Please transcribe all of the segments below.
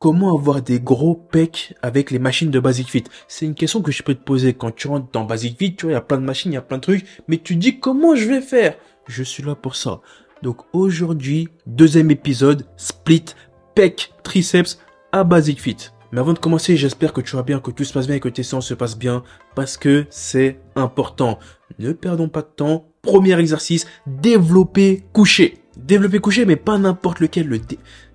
Comment avoir des gros pecs avec les machines de Basic Fit? C'est une question que je peux te poser quand tu rentres dans Basic Fit. Tu vois, il y a plein de machines, il y a plein de trucs, mais tu te dis comment je vais faire? Je suis là pour ça. Donc aujourd'hui, deuxième épisode, split, pec, triceps à Basic Fit. Mais avant de commencer, j'espère que tu vas bien, que tout se passe bien et que tes séances se passent bien, parce que c'est important. Ne perdons pas de temps. Premier exercice, développer couché. Développer couché, mais pas n'importe lequel.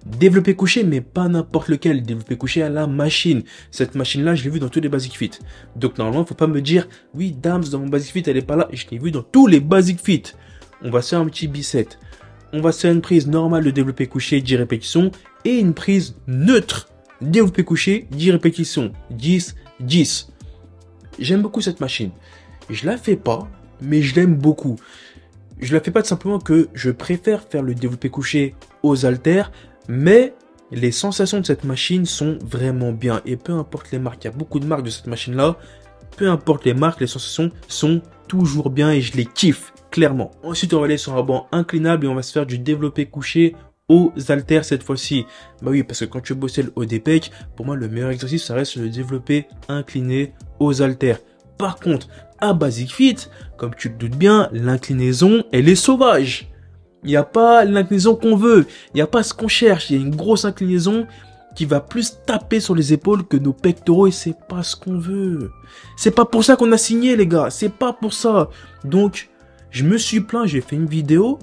Développer couché, mais pas n'importe lequel. Développer couché à la machine. Cette machine-là, je l'ai vue dans tous les Basic Fit. Donc normalement, faut pas me dire, oui, Dams, dans mon Basic Fit, elle est pas là. Je l'ai vue dans tous les Basic Fit. On va se faire un petit bicep. On va se faire une prise normale de développé couché, 10 répétitions, et une prise neutre. Développé couché, 10 répétitions. 10, 10. J'aime beaucoup cette machine. Je la fais pas, mais je l'aime beaucoup. Je la fais pas tout simplement que je préfère faire le développé couché aux haltères, mais les sensations de cette machine sont vraiment bien. Et peu importe les marques, il y a beaucoup de marques de cette machine-là. Peu importe les marques, les sensations sont toujours bien et je les kiffe, clairement. Ensuite, on va aller sur un banc inclinable et on va se faire du développé couché aux haltères cette fois-ci. Bah oui, parce que quand tu bossais le haut des pecs, pour moi, le meilleur exercice, ça reste le développé incliné aux haltères. Par contre, à Basic Fit, comme tu te doutes bien, l'inclinaison, elle est sauvage. Il n'y a pas l'inclinaison qu'on veut. Il n'y a pas ce qu'on cherche. Il y a une grosse inclinaison qui va plus taper sur les épaules que nos pectoraux et c'est pas ce qu'on veut. C'est pas pour ça qu'on a signé, les gars. C'est pas pour ça. Donc, je me suis plaint, j'ai fait une vidéo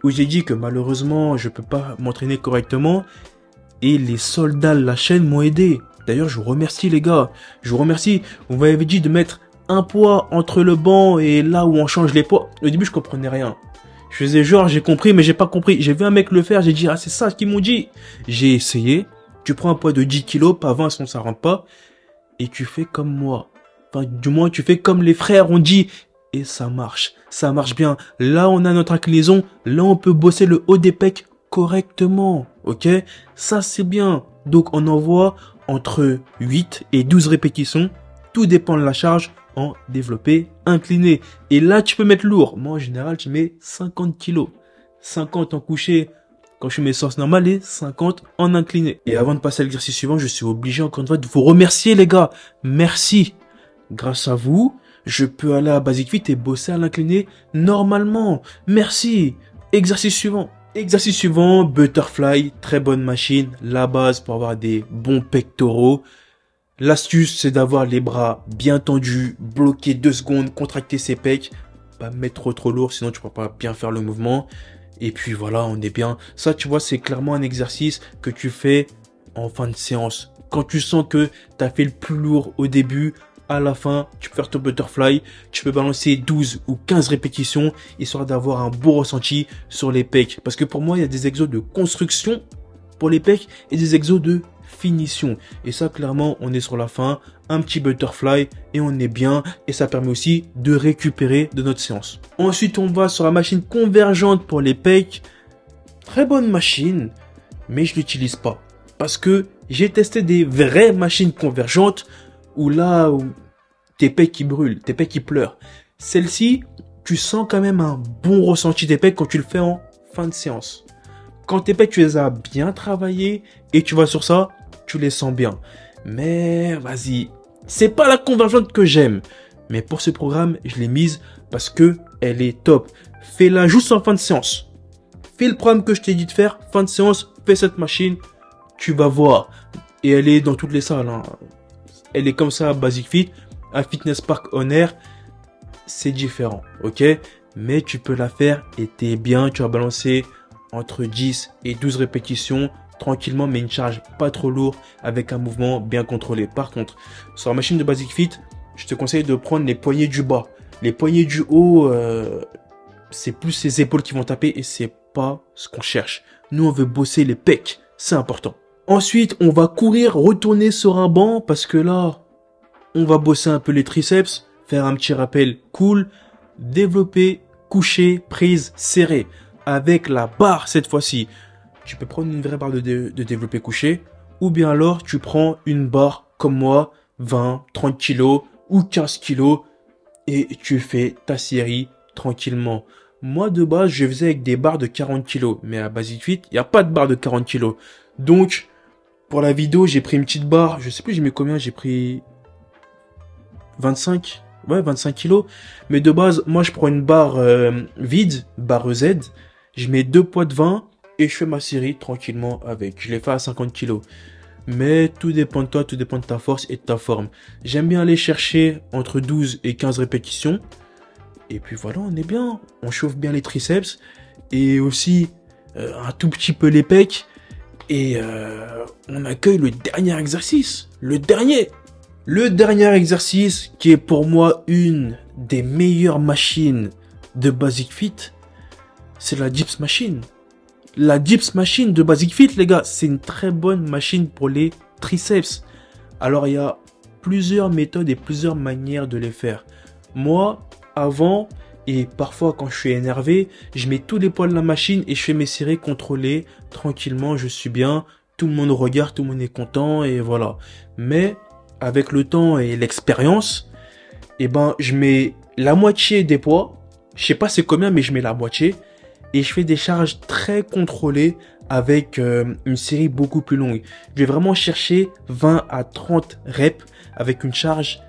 où j'ai dit que malheureusement, je peux pas m'entraîner correctement et les soldats de la chaîne m'ont aidé. D'ailleurs, je vous remercie, les gars. Je vous remercie. Vous m'avez dit de mettre un poids entre le banc et là où on change les poids. Au début, je comprenais rien. Je faisais genre, j'ai compris, mais j'ai pas compris. J'ai vu un mec le faire, j'ai dit, ah, c'est ça qu'ils m'ont dit. J'ai essayé. Tu prends un poids de 10 kilos, pas 20, sinon ça rentre pas. Et tu fais comme moi. Enfin, du moins, tu fais comme les frères ont dit. Et ça marche. Ça marche bien. Là, on a notre inclinaison. Là, on peut bosser le haut des pecs correctement. Ok? Ça, c'est bien. Donc, on envoie entre 8 et 12 répétitions. Tout dépend de la charge en développé incliné. Et là, tu peux mettre lourd. Moi, en général, je mets 50 kilos. 50 en couché quand je fais mes séances normales et 50 en incliné. Et avant de passer à l'exercice suivant, je suis obligé encore une fois de vous remercier, les gars. Merci. Grâce à vous, je peux aller à Basic Fit et bosser à l'incliné normalement. Merci. Exercice suivant. Exercice suivant, butterfly. Très bonne machine. La base pour avoir des bons pectoraux. L'astuce, c'est d'avoir les bras bien tendus, bloquer 2 secondes, contracter ses pecs, pas mettre trop lourd, sinon tu pourras pas bien faire le mouvement. Et puis voilà, on est bien. Ça, tu vois, c'est clairement un exercice que tu fais en fin de séance. Quand tu sens que tu as fait le plus lourd au début, à la fin, tu peux faire ton butterfly, tu peux balancer 12 ou 15 répétitions, histoire d'avoir un beau ressenti sur les pecs. Parce que pour moi, il y a des exos de construction pour les pecs et des exos de finition. Et ça, clairement, on est sur la fin, un petit butterfly et on est bien. Et ça permet aussi de récupérer de notre séance. Ensuite, on va sur la machine convergente pour les pecs. Très bonne machine, mais je l'utilise pas. Parce que j'ai testé des vraies machines convergentes où là, où tes pecs qui brûlent, tes pecs qui pleurent. Celle-ci, tu sens quand même un bon ressenti des pecs quand tu le fais en fin de séance. Quand tes pecs, tu les as bien travaillés et tu vas sur ça, tu les sens bien. Mais vas-y, c'est pas la convergente que j'aime. Mais pour ce programme, je l'ai mise parce que elle est top. Fais-la juste en fin de séance. Fais le programme que je t'ai dit de faire, fin de séance, fais cette machine, tu vas voir. Et elle est dans toutes les salles. Hein. Elle est comme ça à Basic Fit, à Fitness Park On Air. C'est différent, ok? Mais tu peux la faire et t'es bien. Tu vas balancer entre 10 et 12 répétitions tranquillement, mais une charge pas trop lourde avec un mouvement bien contrôlé. Par contre, sur la machine de Basic Fit, je te conseille de prendre les poignets du bas. Les poignets du haut, c'est plus les épaules qui vont taper et c'est pas ce qu'on cherche. Nous, on veut bosser les pecs. C'est important. Ensuite, on va courir, retourner sur un banc parce que là, on va bosser un peu les triceps, faire un petit rappel cool, développer, coucher, prise, serrée. Avec la barre cette fois-ci. Tu peux prendre une vraie barre de développé couché ou bien alors tu prends une barre comme moi, 20, 30 kilos ou 15 kilos et tu fais ta série tranquillement. Moi de base, je faisais avec des barres de 40 kilos, mais à Basic Fit, il n'y a pas de barre de 40 kilos. Donc, Pour la vidéo, j'ai pris une petite barre. Je sais plus, j'ai mis combien? J'ai pris 25. Ouais, 25 kilos. Mais de base, moi, je prends une barre vide, barre Z. Je mets 2 poids de 20 et je fais ma série tranquillement avec. Je l'ai fait à 50 kilos. Mais tout dépend de toi, tout dépend de ta force et de ta forme. J'aime bien aller chercher entre 12 et 15 répétitions. Et puis voilà, on est bien. On chauffe bien les triceps. Et aussi un tout petit peu les pecs. Et on accueille le dernier exercice. Le dernier exercice qui est pour moi une des meilleures machines de Basic Fit. C'est la Dips Machine. La Dips Machine de Basic Fit, les gars, c'est une très bonne machine pour les triceps. Alors, il y a plusieurs méthodes et plusieurs manières de les faire. Moi, avant, et parfois quand je suis énervé, je mets tous les poids de la machine et je fais mes séries contrôlées. Tranquillement, je suis bien. Tout le monde regarde, tout le monde est content et voilà. Mais, avec le temps et l'expérience, eh ben, je mets la moitié des poids. Je sais pas c'est combien, mais je mets la moitié. Et je fais des charges très contrôlées avec une série beaucoup plus longue. Je vais vraiment chercher 20 à 30 reps avec une charge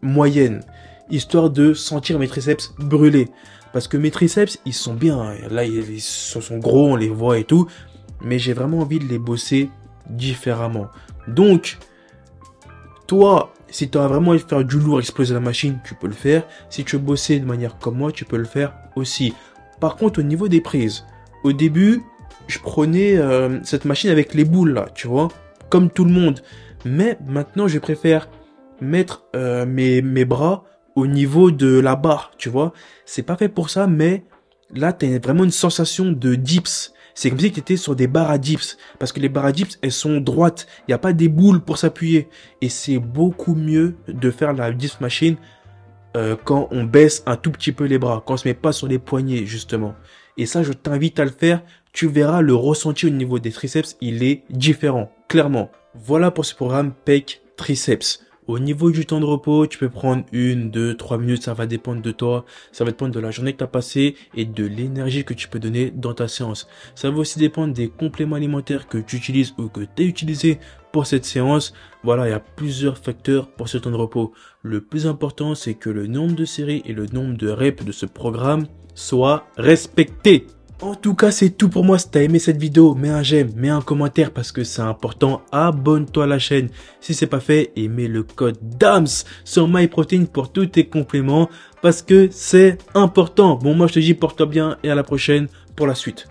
moyenne, histoire de sentir mes triceps brûler. Parce que mes triceps, ils sont bien. Là, ils sont gros, on les voit et tout. Mais j'ai vraiment envie de les bosser différemment. Donc, toi, si tu as vraiment envie de faire du lourd, exploser la machine, tu peux le faire. Si tu veux bosser de manière comme moi, tu peux le faire aussi. Par contre, au niveau des prises, au début, je prenais cette machine avec les boules là, tu vois, comme tout le monde. Mais maintenant, je préfère mettre mes bras au niveau de la barre, tu vois. C'est pas fait pour ça, mais là, tu as vraiment une sensation de dips. C'est comme si tu étais sur des barres à dips. Parce que les barres à dips, elles sont droites. Il n'y a pas des boules pour s'appuyer. Et c'est beaucoup mieux de faire la dips machine quand on baisse un tout petit peu les bras, quand on se met pas sur les poignets justement. Et ça, je t'invite à le faire. Tu verras le ressenti au niveau des triceps, il est différent, clairement. Voilà pour ce programme pec triceps. Au niveau du temps de repos, tu peux prendre 1, 2, 3 minutes, ça va dépendre de toi, ça va dépendre de la journée que tu as passée et de l'énergie que tu peux donner dans ta séance. Ça va aussi dépendre des compléments alimentaires que tu utilises ou que tu as utilisé pour cette séance. Voilà, il y a plusieurs facteurs pour ce temps de repos. Le plus important, c'est que le nombre de séries et le nombre de reps de ce programme soient respectés. En tout cas, c'est tout pour moi. Si t'as aimé cette vidéo, mets un j'aime, mets un commentaire parce que c'est important. Abonne-toi à la chaîne si c'est pas fait et mets le code DAMS sur MyProtein pour tous tes compléments parce que c'est important. Bon, moi je te dis porte-toi bien et à la prochaine pour la suite.